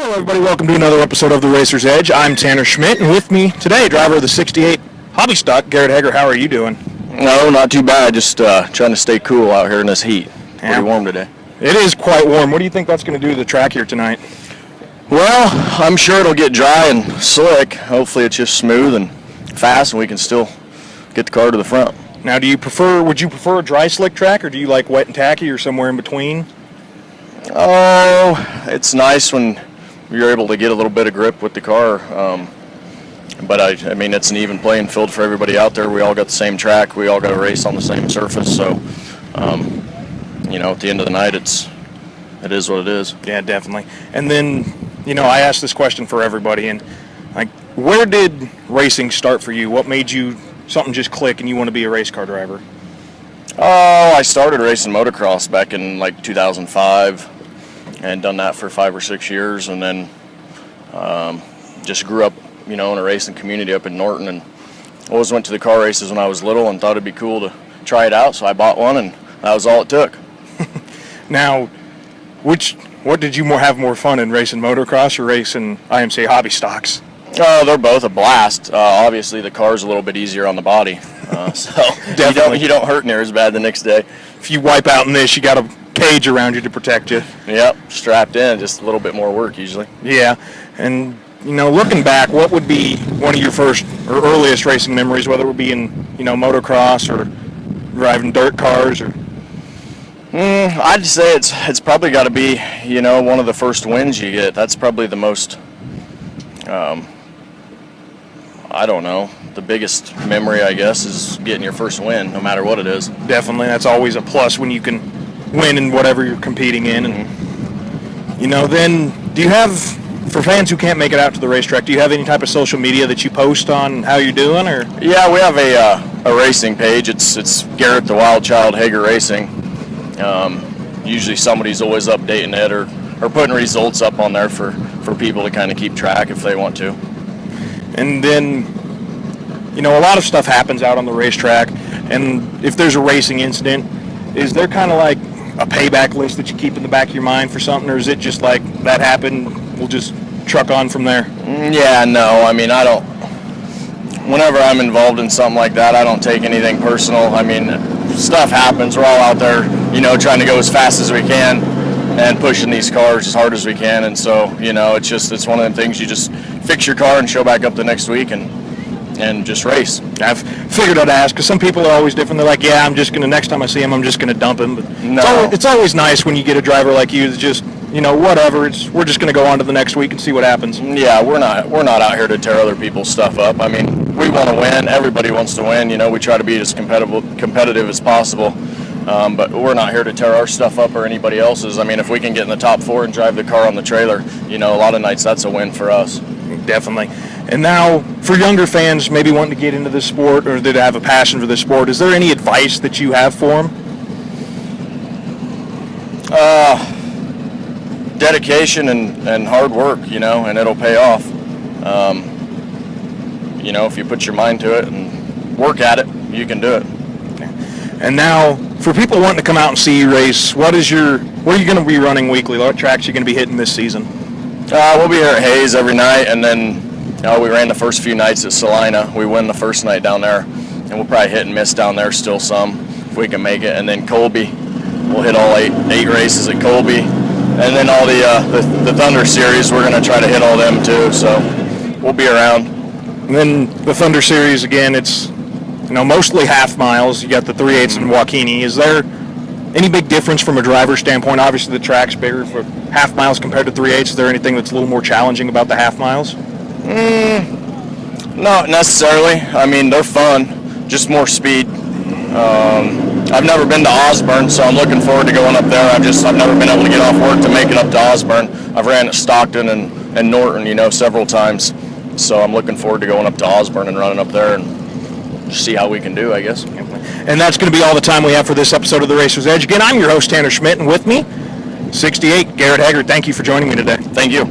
Hello, everybody. Welcome to another episode of The Racer's Edge. I'm Tanner Schmidt, and with me today, driver of the 68 Hobby Stock, Garrett Hager. How are you doing? No, not too bad. Just trying to stay cool out here in this heat. Pretty warm today. It is quite warm. What do you think that's going to do to the track here tonight? Well, I'm sure it'll get dry and slick. Hopefully it's just smooth and fast, and we can still get the car to the front. Now, would you prefer a dry slick track, or do you like wet and tacky, or somewhere in between? Oh, it's nice when you're able to get a little bit of grip with the car. But I mean, it's an even playing field for everybody out there. We all got the same track. We all got to race on the same surface. So, at the end of the night, it is what it is. Yeah, definitely. And then, I asked this question for everybody, and where did racing start for you? What made you something just click and you want to be a race car driver? Oh, I started racing motocross back in 2005 and done that for 5 or 6 years, and then just grew up, in a racing community up in Norton, and always went to the car races when I was little and thought it'd be cool to try it out, so I bought one, and that was all it took. Now, what did you have more fun in, racing motocross or racing IMCA hobby stocks? They're both a blast. Obviously, the car's a little bit easier on the body, so you don't hurt near as bad the next day. If you wipe out in this, you got a cage around you to protect you. Yep, strapped in, just a little bit more work usually. Yeah, and looking back, what would be one of your first or earliest racing memories, whether it would be in motocross or driving dirt cars or? I'd say it's probably got to be one of the first wins you get. That's probably the most. I don't know. The biggest memory, I guess, is getting your first win, no matter what it is. Definitely, that's always a plus when you can win in whatever you're competing in. And then do you have, for fans who can't make it out to the racetrack, do you have any type of social media that you post on how you're doing? Or yeah, we have a racing page. It's Garrett the Wildchild Hager Racing. Usually somebody's always updating it or putting results up on there for people to kind of keep track if they want to. And then, a lot of stuff happens out on the racetrack, and if there's a racing incident, is there kind of like a payback list that you keep in the back of your mind for something, or is it just like that happened, we'll just truck on from there? Yeah, no, I mean, I don't. Whenever I'm involved in something like that, I don't take anything personal. I mean, stuff happens. We're all out there, trying to go as fast as we can and pushing these cars as hard as we can. And so, it's one of them things, you just fix your car and show back up the next week and just race. I've figured I'd ask, because some people are always different. They're like, yeah, next time I see him, I'm just going to dump him. But no. It's always nice when you get a driver like you that's just, whatever, we're just going to go on to the next week and see what happens. Yeah, we're not out here to tear other people's stuff up. I mean, we want to win. Everybody wants to win. We try to be as competitive as possible. But we're not here to tear our stuff up or anybody else's. I mean, if we can get in the top 4 and drive the car on the trailer, a lot of nights that's a win for us. Definitely. And now, for younger fans maybe wanting to get into this sport or that have a passion for this sport, is there any advice that you have for them? Dedication and hard work, and it'll pay off. If you put your mind to it and work at it, you can do it. And now, for people wanting to come out and see you race, where are you going to be running weekly? What tracks are you going to be hitting this season? We'll be here at Hayes every night, and then we ran the first few nights at Salina. We win the first night down there, and we'll probably hit and miss down there still some if we can make it. And then Colby, we'll hit all eight races at Colby, and then all the Thunder Series, we're going to try to hit all them too. So we'll be around. And then the Thunder Series again, it's mostly half miles. You got the 3/8 in Waukene. Is there any big difference from a driver's standpoint? Obviously, the track's bigger for half miles compared to 3/8. Is there anything that's a little more challenging about the half miles? Not necessarily. I mean, they're fun, just more speed. I've never been to Osborne, so I'm looking forward to going up there. I've never been able to get off work to make it up to Osborne. I've ran at Stockton and Norton, several times. So I'm looking forward to going up to Osborne and running up there and see how we can do, I guess. And that's going to be all the time we have for this episode of The Racer's Edge. Again, I'm your host, Tanner Schmidt, and with me, 68, Garrett Hager. Thank you for joining me today. Thank you.